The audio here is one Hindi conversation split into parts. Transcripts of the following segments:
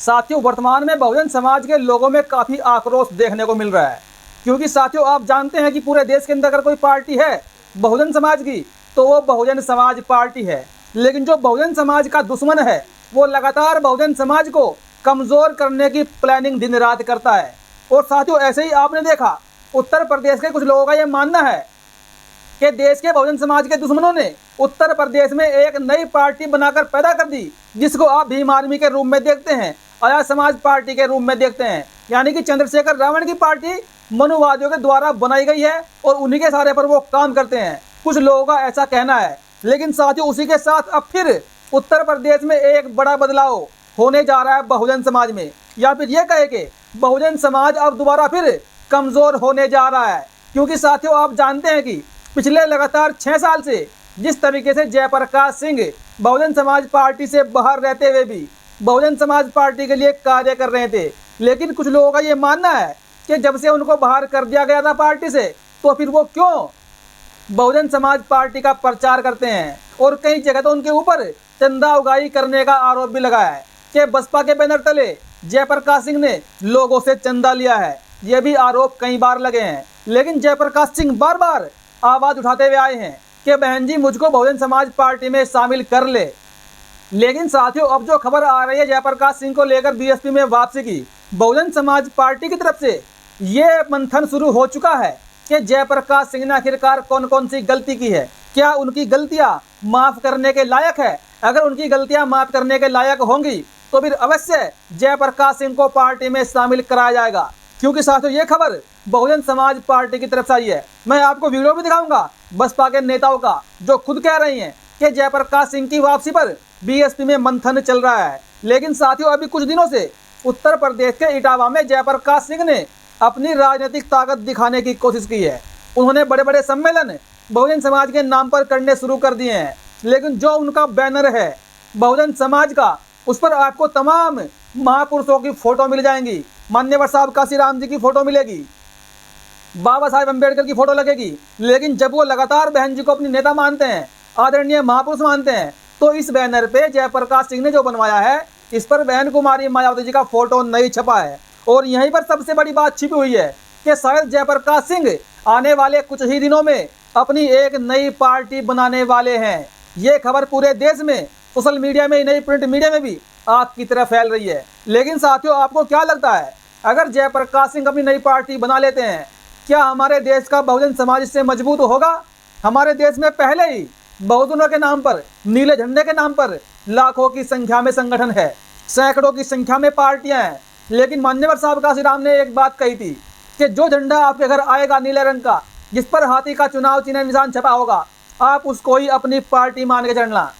साथियों, वर्तमान में बहुजन समाज के लोगों में काफ़ी आक्रोश देखने को मिल रहा है, क्योंकि साथियों आप जानते हैं कि पूरे देश के अंदर अगर कोई पार्टी है बहुजन समाज की तो वो बहुजन समाज पार्टी है। लेकिन जो बहुजन समाज का दुश्मन है वो लगातार बहुजन समाज को कमज़ोर करने की प्लानिंग दिन रात करता है। और साथियों ऐसे ही आपने देखा उत्तर प्रदेश के कुछ लोगों का ये मानना है कि देश के बहुजन समाज के दुश्मनों ने उत्तर प्रदेश में एक नई पार्टी बनाकर पैदा कर दी, जिसको आप भीम आर्मी के रूप में देखते हैं, आर्य समाज पार्टी के रूप में देखते हैं। यानी कि चंद्रशेखर रावण की पार्टी मनुवादियों के द्वारा बनाई गई है और उन्हीं के सहारे पर वो काम करते हैं, कुछ लोगों का ऐसा कहना है। लेकिन साथियों उसी के साथ अब फिर उत्तर प्रदेश में एक बड़ा बदलाव होने जा रहा है बहुजन समाज में, या फिर ये कहे कि बहुजन समाज अब दोबारा फिर कमज़ोर होने जा रहा है। क्योंकि साथियों आप जानते हैं कि पिछले लगातार 6 साल से जिस तरीके से जयप्रकाश सिंह बहुजन समाज पार्टी से बाहर रहते हुए भी बहुजन समाज पार्टी के लिए कार्य कर रहे थे, लेकिन कुछ लोगों का ये मानना है कि जब से उनको बाहर कर दिया गया था पार्टी से तो फिर वो क्यों बहुजन समाज पार्टी का प्रचार करते हैं। और कई जगह तो उनके ऊपर चंदा उगाही करने का आरोप भी लगा है कि बसपा के बैनर तले जयप्रकाश सिंह ने लोगों से चंदा लिया है। ये भी आरोप कई बार लगे हैं, लेकिन जयप्रकाश सिंह बार बार आवाज़ उठाते हुए आए हैं कि बहन जी मुझको बहुजन समाज पार्टी में शामिल कर ले। लेकिन साथियों अब जो खबर आ रही है जयप्रकाश सिंह को लेकर बीएसपी में वापसी की, बहुजन समाज पार्टी की तरफ से ये मंथन शुरू हो चुका है कि जयप्रकाश सिंह ने आखिरकार कौन कौन सी गलती की है, क्या उनकी गलतियां माफ़ करने के लायक है। अगर उनकी गलतियां माफ़ करने के लायक होंगी तो फिर अवश्य जयप्रकाश सिंह को पार्टी में शामिल कराया जाएगा। क्योंकि साथियों ये खबर बहुजन समाज पार्टी की तरफ से आई है। मैं आपको वीडियो भी दिखाऊंगा बसपा के नेताओं का, जो खुद कह रही हैं कि जयप्रकाश सिंह की वापसी पर बीएसपी में मंथन चल रहा है। लेकिन साथियों अभी कुछ दिनों से उत्तर प्रदेश के इटावा में जयप्रकाश सिंह ने अपनी राजनीतिक ताकत दिखाने की कोशिश की है। उन्होंने बड़े बड़े सम्मेलन बहुजन समाज के नाम पर करने शुरू कर दिए हैं, लेकिन जो उनका बैनर है बहुजन समाज का उस पर आपको तमाम महापुरुषों की फ़ोटो मिल जाएंगी। मान्यवर साहब काशीराम जी की फ़ोटो मिलेगी, बाबा साहेब अम्बेडकर की फ़ोटो लगेगी। लेकिन जब वो लगातार बहन जी को अपनी नेता मानते हैं, आदरणीय महापुरुष मानते हैं, तो इस बैनर पे जयप्रकाश सिंह ने जो बनवाया है इस पर बहन कुमारी मायावती जी का फ़ोटो नहीं छपा है। और यहीं पर सबसे बड़ी बात छिपी हुई है कि शायद जयप्रकाश सिंह आने वाले कुछ ही दिनों में अपनी एक नई पार्टी बनाने वाले हैं। ये खबर पूरे देश में सोशल मीडिया में ही नहीं प्रिंट मीडिया में भी आग की तरह फैल रही है। लेकिन साथियों आपको क्या लगता है, अगर जयप्रकाश सिंह अपनी नई पार्टी बना लेते हैं, क्या हमारे देश का बहुजन समाज इससे मजबूत होगा? हमारे देश में पहले ही बहुजनों के नाम पर, नीले झंडे के नाम पर लाखों की संख्या में संगठन है, सैकड़ों की संख्या में पार्टियां हैं। लेकिन मान्यवर साहब काशीराम ने एक बात कही थी कि जो झंडा आपके घर आएगा नीले रंग का, जिस पर हाथी का चुनाव चिन्ह निशान छपा होगा, आप उसको ही अपनी पार्टी मान के चलना,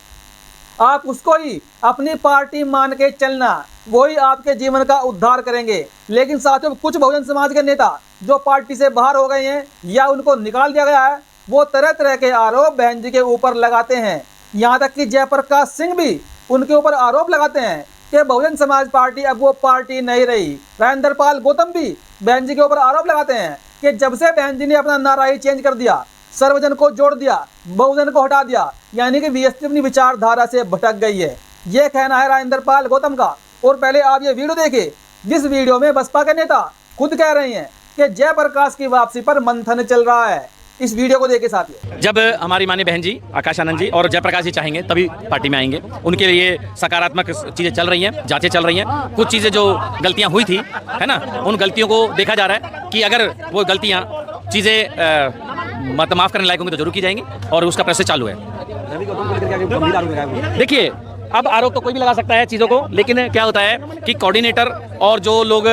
आप उसको ही अपनी पार्टी मान के चलना, वही आपके जीवन का उद्धार करेंगे। लेकिन साथियों कुछ बहुजन समाज के नेता जो पार्टी से बाहर हो गए हैं या उनको निकाल दिया गया है, वो तरह तरह के आरोप बहन जी के ऊपर लगाते हैं। यहाँ तक कि जयप्रकाश सिंह भी उनके ऊपर आरोप लगाते हैं कि बहुजन समाज पार्टी अब वो पार्टी नहीं रही। राजेंद्र पाल गौतम भी बहन जी के ऊपर आरोप लगाते हैं कि जब से बहन जी ने अपना नारा ही चेंज कर दिया, सर्वजन को जोड़ दिया, बहुजन को हटा दिया, यानी कि बीएसपी अपनी विचारधारा से भटक गई है। ये कहना है राजेंद्र पाल गौतम का। और पहले आप ये वीडियो देखिए, जिस वीडियो में बसपा के नेता खुद कह रहे हैं कि जयप्रकाश की वापसी पर मंथन चल रहा है। इस वीडियो को देखे साथियों। जब हमारी माननीय बहन जी आकाश आनंद जी और जयप्रकाश जी चाहेंगे तभी पार्टी में आएंगे। उनके लिए सकारात्मक चीज़ें चल रही हैं, जांचें चल रही हैं। कुछ चीज़ें जो गलतियां हुई थी है ना, उन गलतियों को देखा जा रहा है कि अगर वो गलतियां चीज़ें माफ़ करने लायक होंगी तो जरूर की जाएंगी और उसका प्रोसेस चालू है। देखिए अब आरोप तो कोई भी लगा सकता है चीज़ों को, लेकिन क्या होता है कि कोऑर्डिनेटर और जो लोग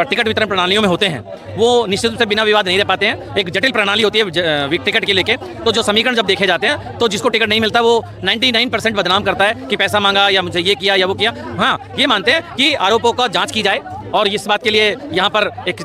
टिकट वितरण प्रणालियों में होते हैं वो निश्चित रूप से बिना विवाद नहीं रह पाते हैं। एक जटिल प्रणाली होती है टिकट के लेके, तो जो समीकरण जब देखे जाते हैं तो जिसको टिकट नहीं मिलता वो 99% बदनाम करता है कि पैसा मांगा या मुझे ये किया या वो किया। हाँ, ये मानते हैं कि आरोपों का जाँच की जाए और इस बात के लिए यहाँ पर एक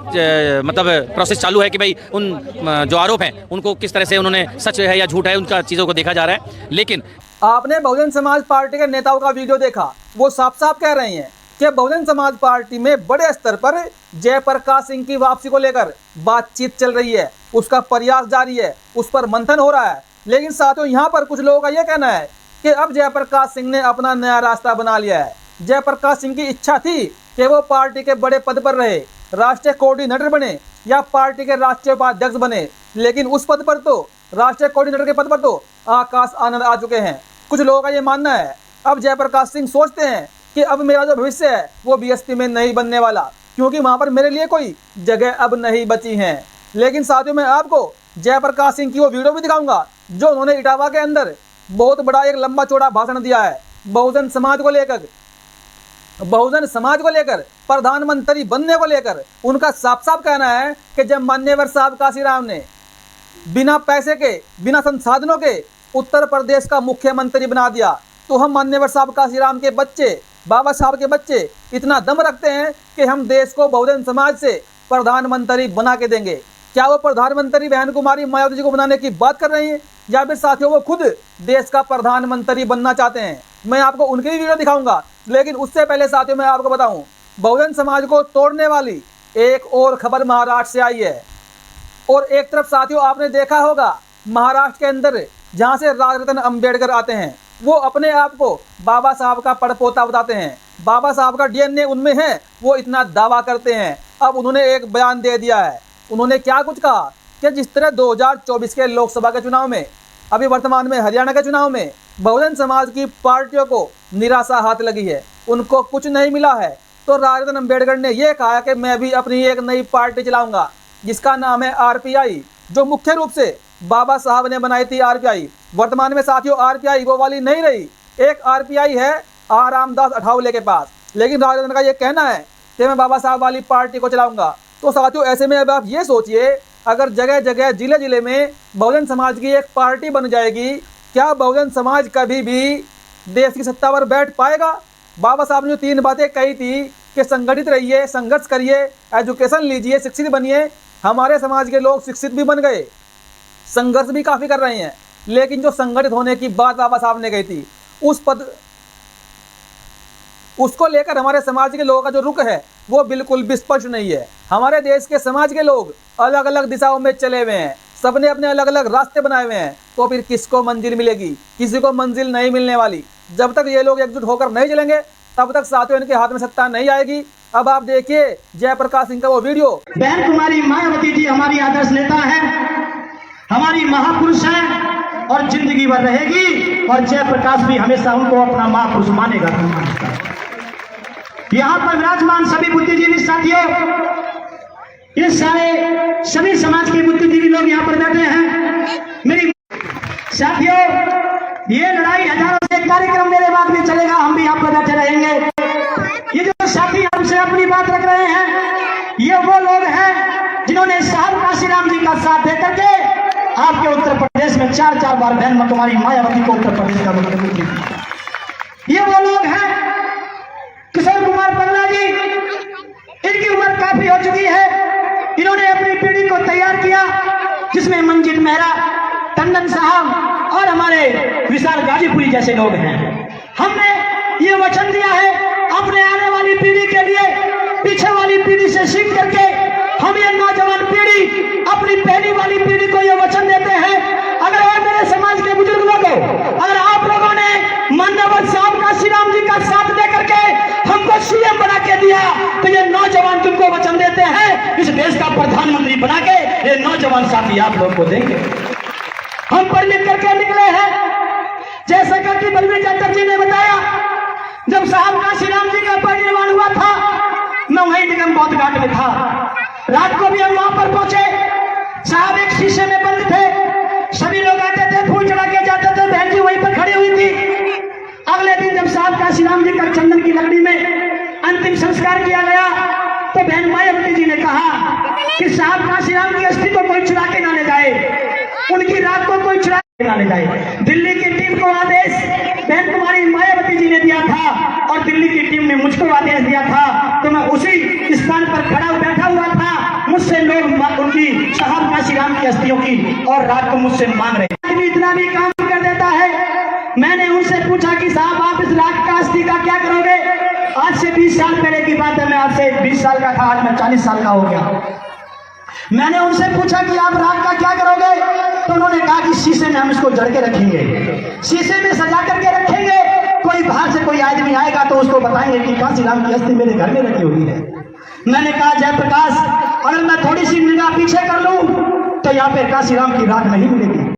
मतलब प्रोसेस चालू है कि भाई उन जो आरोप हैं उनको किस तरह से उन्होंने सच है या झूठ है उनका चीज़ों को देखा जा रहा है। लेकिन आपने बहुजन समाज पार्टी के नेताओं का वीडियो देखा, वो साफ साफ कह रहे हैं कि बहुजन समाज पार्टी में बड़े स्तर पर जयप्रकाश सिंह की वापसी को लेकर बातचीत चल रही है, उसका प्रयास जारी है, उस पर मंथन हो रहा है। लेकिन साथियों यहाँ पर कुछ लोगों का यह कहना है कि अब जयप्रकाश सिंह ने अपना नया रास्ता बना लिया है, जयप्रकाश सिंह की इच्छा थी कि वो पार्टी के बड़े पद पर रहे, राष्ट्रीय कोऑर्डिनेटर बने या पार्टी के राष्ट्रीय उपाध्यक्ष बने, लेकिन उस पद पर तो, राष्ट्रीय कोऑर्डिनेटर के पद पर तो आकाश आनंद आ चुके हैं। कुछ लोगों का ये मानना है, अब जयप्रकाश सिंह सोचते हैं कि अब मेरा जो भविष्य है वो बीएसपी में नहीं बनने वाला, क्योंकि वहाँ पर मेरे लिए कोई जगह अब नहीं बची है। लेकिन साथियों, मैं आपको जयप्रकाश सिंह की वो वीडियो भी दिखाऊंगा जो उन्होंने इटावा के अंदर बहुत बड़ा एक लंबा चौड़ा भाषण दिया है बहुजन समाज को लेकर, प्रधानमंत्री बनने को लेकर। उनका साफ साफ कहना है कि जब मान्यवर साहब काशीराम ने बिना पैसे के, बिना संसाधनों के उत्तर प्रदेश का मुख्यमंत्री बना दिया, तो हम मान्यवर साहब काशीराम के बच्चे, बाबा साहब के बच्चे इतना दम रखते हैं कि हम देश को बहुजन समाज से प्रधानमंत्री बना के देंगे। क्या वो प्रधानमंत्री बहन कुमारी मायावती जी को बनाने की बात कर रही हैं, या फिर साथियों वो खुद देश का प्रधानमंत्री बनना चाहते हैं? मैं आपको उनकी भी वीडियो दिखाऊंगा, लेकिन उससे पहले साथियों मैं आपको बताऊं, बहुजन समाज को तोड़ने वाली एक और खबर महाराष्ट्र से आई है। और एक तरफ साथियों आपने देखा होगा महाराष्ट्र के अंदर जहां से राजरत्न अंबेडकर आते हैं, वो अपने आप को बाबा साहब का पड़पोता बताते हैं, बाबा साहब का डीएनए उनमें है, वो इतना दावा करते हैं। अब उन्होंने एक बयान दे दिया है। उन्होंने क्या कुछ कहा कि जिस तरह 2024 के लोकसभा के चुनाव में, अभी वर्तमान में हरियाणा के चुनाव में बहुजन समाज की पार्टियों को निराशा हाथ लगी है, उनको कुछ नहीं मिला है, तो राजरत्न अंबेडकर ने यह कहा कि मैं भी अपनी एक नई पार्टी चलाऊंगा जिसका नाम है आरपीआई, जो मुख्य रूप से बाबा साहब ने बनाई थी आरपीआई। वर्तमान में साथियों आरपीआई वो वाली नहीं रही, एक आरपीआई है रामदास अठावले के पास, लेकिन राजरत्न का ये कहना है कि मैं बाबा साहब वाली पार्टी को चलाऊंगा। तो साथियों ऐसे में अब आप ये सोचिए, अगर जगह जगह जिले जिले में बहुजन समाज की एक पार्टी बन जाएगी, क्या बहुजन समाज कभी भी देश की सत्ता पर बैठ पाएगा? बाबा साहब ने जो 3 बातें कही थी कि संगठित रहिए, संघर्ष करिए, एजुकेशन लीजिए, शिक्षित बनिए, हमारे समाज के लोग शिक्षित भी बन गए, संघर्ष भी काफ़ी कर रहे हैं, लेकिन जो संगठित होने की बात बाबा साहब ने कही थी उसको लेकर हमारे समाज के लोगों का जो रुख है वो बिल्कुल भी स्पष्ट नहीं है। हमारे देश के समाज के लोग अलग अलग दिशाओं में चले हुए हैं, सबने अपने अलग अलग रास्ते बनाए हुए हैं, तो फिर किसको मंजिल मिलेगी? किसी को मंजिल नहीं मिलने वाली। जब तक ये लोग एकजुट होकर नहीं चलेंगे तब तक साथियों इनके हाथ में सत्ता नहीं आएगी। अब आप देखिए जयप्रकाश सिंह का वो वीडियो। बहन कुमारी मायावती जी हमारी आदर्श नेता है, हमारी महापुरुष है और जिंदगी भर रहेगी, और जयप्रकाश भी हमेशा उनको अपना महापुरुष मानेगा। यहाँ पर विराजमान सभी बुद्धिजीवी साथियों, ये सारे सभी समाज के बुद्धिजीवी लोग यहाँ पर बैठे हैं। मेरी साथियों, ये लड़ाई हजारों से कार्यक्रम मेरे बाद भी चलेगा, हम भी यहाँ पर बैठे रहेंगे। ये जो साथी हमसे अपनी बात रख रहे हैं, ये वो लोग हैं जिन्होंने साहब काशीराम जी का साथ दे करके आपके उत्तर प्रदेश में 4 बार बहन कुमारी मायावती को उत्तर प्रदेश का मुख्यमंत्री किया। ये वो लोग हैं किशोर कुमार पगला जी, इनकी उम्र काफी हो चुकी है, इन्होंने अपनी पीढ़ी को तैयार किया, जिसमें मंजीत मेहरा, टंडन साहब और हमारे विशाल गाजीपुरी जैसे लोग हैं। हमने ये वचन दिया है अपने आने वाली पीढ़ी के लिए, पीछे वाली पीढ़ी से सीख करके हम ये नौजवान पीढ़ी अपनी पहली वाली पीढ़ी को ये वचन देते हैं, अगर और मेरे समाज के बुजुर्ग लोगों, अगर आप लोगों ने मान्यवर साहब काशीराम जी का साथ दे करके हमको सीएम बना के दिया, तो ये नौजवान तुमको वचन देते हैं इस देश का प्रधानमंत्री बना के ये नौजवान साथी आप लोग को देंगे। हम पढ़ लिख करके निकले हैं, जैसा कि बलवीर चंद्र जी ने बताया, जब साहब काशीराम जी का परिनिर्वाण हुआ था, मैं वहीं निगम बौद्ध घाट में था। रात को भी हम वहां पर पहुंचे, साहब एक शीशे में बंद थे, सभी लोग आते थे, फूल चढ़ा के जाते थे, बहन जी वहीं पर खड़ी हुई थी। अगले दिन जब साहब काशीराम जी का चंदन की लकड़ी में अंतिम संस्कार किया गया, तो बहन मायावती जी ने कहा कि साहब काशीराम की अस्थि को कोई चुरा के ना ले जाए, उनकी रात को कोई चुरा के ना ले जाए। दिल्ली की टीम को आदेश बहन कुमारी मायावती जी ने दिया था और दिल्ली की टीम ने मुझको आदेश दिया था, तो मैं उसी स्थान पर खड़ा बैठा हुआ था, मुझसे लोग उनकी साहब काशीराम की अस्थियों की और रात को मुझसे मांग रहे। इतना भी काम कर देता है। मैंने उनसे पूछा कि साहब आप इस रात का अस्थि का क्या करोगे? आज से 20 साल पहले की बात है, मैं आज से 20 साल का था, आज मैं 40 साल का हो गया। मैंने उनसे पूछा कि आप रात का क्या करोगे? तो उन्होंने कहा कि शीशे में हम इसको जड़ के रखेंगे, शीशे में सजा करके रखेंगे, कोई कोई बाहर से कोई आदमी आएगा तो उसको बताएंगे कि कांशीराम की अस्थि मेरे घर में रखी हुई है। मैंने कहा जयप्रकाश, अगर मैं थोड़ी सी निगाह पीछे कर लूं तो यहाँ पे कांशीराम की राख नहीं मिलेगी।